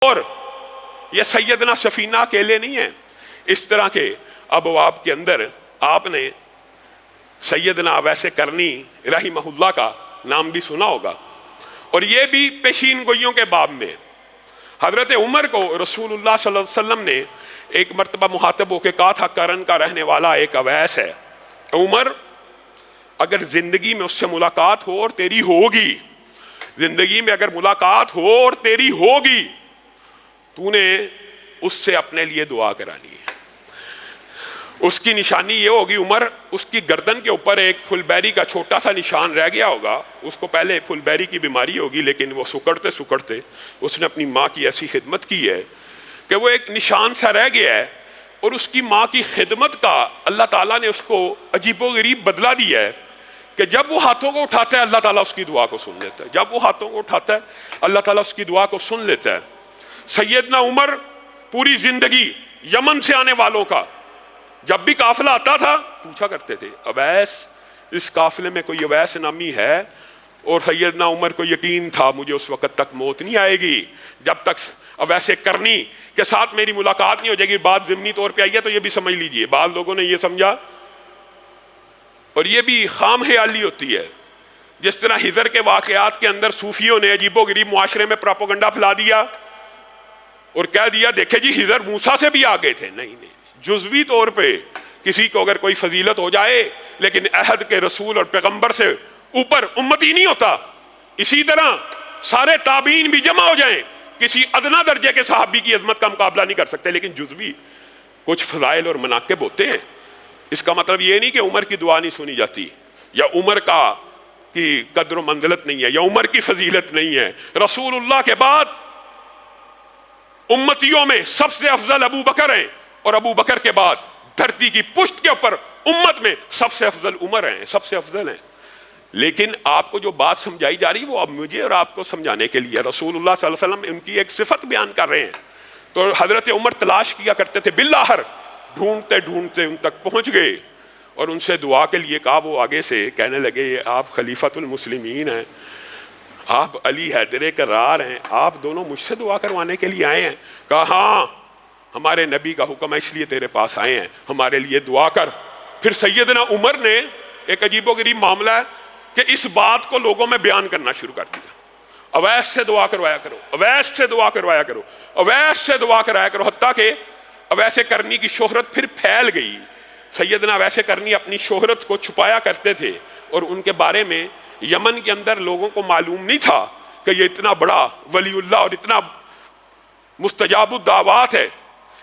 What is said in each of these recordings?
اور یہ سیدنا سفینہ اکیلے نہیں ہیں، اس طرح کے ابواب کے اندر آپ نے سیدنا اویس کرنی رحمہ اللہ کا نام بھی سنا ہوگا، اور یہ بھی پیشین گوئیوں کے باب میں۔ حضرت عمر کو رسول اللہ صلی اللہ علیہ وسلم نے ایک مرتبہ مخاطب ہو کے کہا تھا، کرن کا رہنے والا ایک اویس ہے، عمر اگر زندگی میں اس سے ملاقات ہو اور تیری ہوگی، زندگی میں اگر ملاقات ہو اور تیری ہوگی، تو نے اس سے اپنے لیے دعا کرانی ہے۔ اس کی نشانی یہ ہوگی، عمر اس کی گردن کے اوپر ایک پھل بیری کا چھوٹا سا نشان رہ گیا ہوگا، اس کو پہلے پھل بیری کی بیماری ہوگی، لیکن وہ سکڑتے سکڑتے اس نے اپنی ماں کی ایسی خدمت کی ہے کہ وہ ایک نشان سا رہ گیا ہے، اور اس کی ماں کی خدمت کا اللہ تعالیٰ نے اس کو عجیب و غریب بدلہ دیا ہے کہ جب وہ ہاتھوں کو اٹھاتا ہے اللہ تعالیٰ اس کی دعا کو سن لیتا ہے، جب وہ ہاتھوں کو اٹھاتا ہے اللہ تعالیٰ اس کی دعا کو سن لیتا ہے۔ سیدنا عمر پوری زندگی یمن سے آنے والوں کا جب بھی قافلہ آتا تھا پوچھا کرتے تھے، اویس، اس قافلے میں کوئی اویس نامی ہے؟ اور سیدنا عمر کو یقین تھا مجھے اس وقت تک موت نہیں آئے گی جب تک اویس کرنی کے ساتھ میری ملاقات نہیں ہو جائے گی۔ بات ضمنی طور پہ آئی ہے تو یہ بھی سمجھ لیجئے، بعض لوگوں نے یہ سمجھا، اور یہ بھی خام خیالی ہوتی ہے، جس طرح ہجر کے واقعات کے اندر صوفیوں نے عجیب و غریب معاشرے میں پراپوگنڈا پھیلا دیا اور کہہ دیا دیکھیں جی ہجر موسیٰ سے بھی آگے تھے۔ نہیں، جزوی طور پہ کسی کو اگر کوئی فضیلت ہو جائے لیکن عہد کے رسول اور پیغمبر سے اوپر امتی نہیں ہوتا، اسی طرح سارے تابعین بھی جمع ہو جائیں کسی ادنا درجے کے صحابی کی عظمت کا مقابلہ نہیں کر سکتے، لیکن جزوی کچھ فضائل اور مناقب ہوتے ہیں۔ اس کا مطلب یہ نہیں کہ عمر کی دعا نہیں سنی جاتی، یا عمر کی قدر و منزلت نہیں ہے، یا عمر کی فضیلت نہیں ہے۔ رسول اللہ کے بعد امتیوں میں سب سے افضل ابو بکر ہیں، اور ابو بکر کے بعد دھرتی کی پشت کے اوپر امت میں سب سے افضل عمر ہیں، سب سے افضل ہیں۔ لیکن آپ کو جو بات سمجھائی جا رہی ہے وہ اب مجھے اور آپ کو سمجھانے کے لیے رسول اللہ صلی اللہ علیہ وسلم ان کی ایک صفت بیان کر رہے ہیں۔ تو حضرت عمر تلاش کیا کرتے تھے بالآخر ڈھونڈتے ڈھونڈتے ان تک پہنچ گئے اور ان سے دعا کے لیے کہا۔ وہ آگے سے کہنے لگے آپ خلیفۃ المسلمین ہیں، آپ علی حیدر کرار ہیں، آپ دونوں مجھ سے دعا کروانے کے لیے آئے ہیں؟ کہا ہاں، ہمارے نبی کا حکم ہے اس لیے تیرے پاس آئے ہیں، ہمارے لیے دعا کر۔ پھر سیدنا عمر نے ایک عجیب و غریب معاملہ ہے کہ اس بات کو لوگوں میں بیان کرنا شروع کر دیا، اویس سے دعا کروایا کرو، اویس سے دعا کروایا کرو، اویس سے دعا کرایا کرو، حتیٰ کہ اویس کرنی کی شہرت پھر پھیل گئی۔ سیدنا اویس کرنی اپنی شہرت کو چھپایا کرتے تھے، اور ان کے بارے میں یمن کے اندر لوگوں کو معلوم نہیں تھا کہ یہ اتنا بڑا ولی اللہ اور اتنا مستجاب الدعوات ہے۔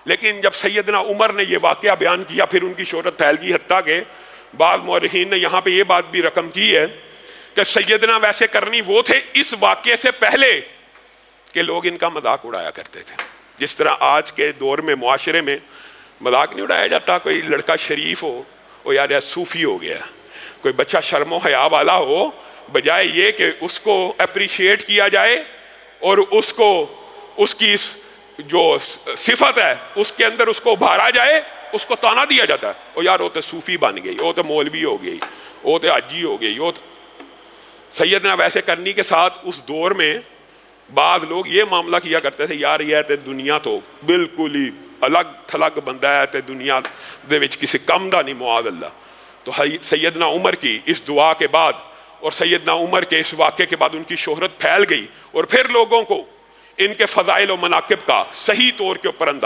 لیکن جب سیدنا عمر نے یہ واقعہ بیان کیا پھر ان کی شہرت پھیل گئی، حتیٰ کہ بعض مورخین نے یہاں پہ یہ بات بھی رقم کی ہے کہ سیدنا اویس کرنی وہ تھے اس واقعے سے پہلے کہ لوگ ان کا مذاق اڑایا کرتے تھے۔ جس طرح آج کے دور میں معاشرے میں مذاق نہیں اڑایا جاتا، کوئی لڑکا شریف ہو وہ یار یہ صوفی ہو گیا، کوئی بچہ شرم و حیا والا ہو، بجائے یہ کہ اس کو اپریشیٹ کیا جائے اور اس کو اس کی جو صفت ہے اس کے اندر اس کو ابھارا جائے، اس کو تانا دیا جاتا ہے، او یار وہ تو صوفی بن گئی، وہ تو مولوی ہو گئی، وہ تو حاجی ہو گئی۔ سیدنا اویس کرنی کے ساتھ اس دور میں بعض لوگ یہ معاملہ کیا کرتے تھے، یار یہ تے دنیا تو بالکل ہی الگ تھلگ بندہ ہے، تے دنیا دے وچ کسی کم دا نہیں، معاذ اللہ۔ تو سیدنا عمر کی اس دعا کے بعد اور سیدنا عمر کے اس واقعے کے بعد ان کی شہرت پھیل گئی، اور پھر لوگوں کو ان کے فضائل و مناقب کا صحیح طور کے اوپر اندازہ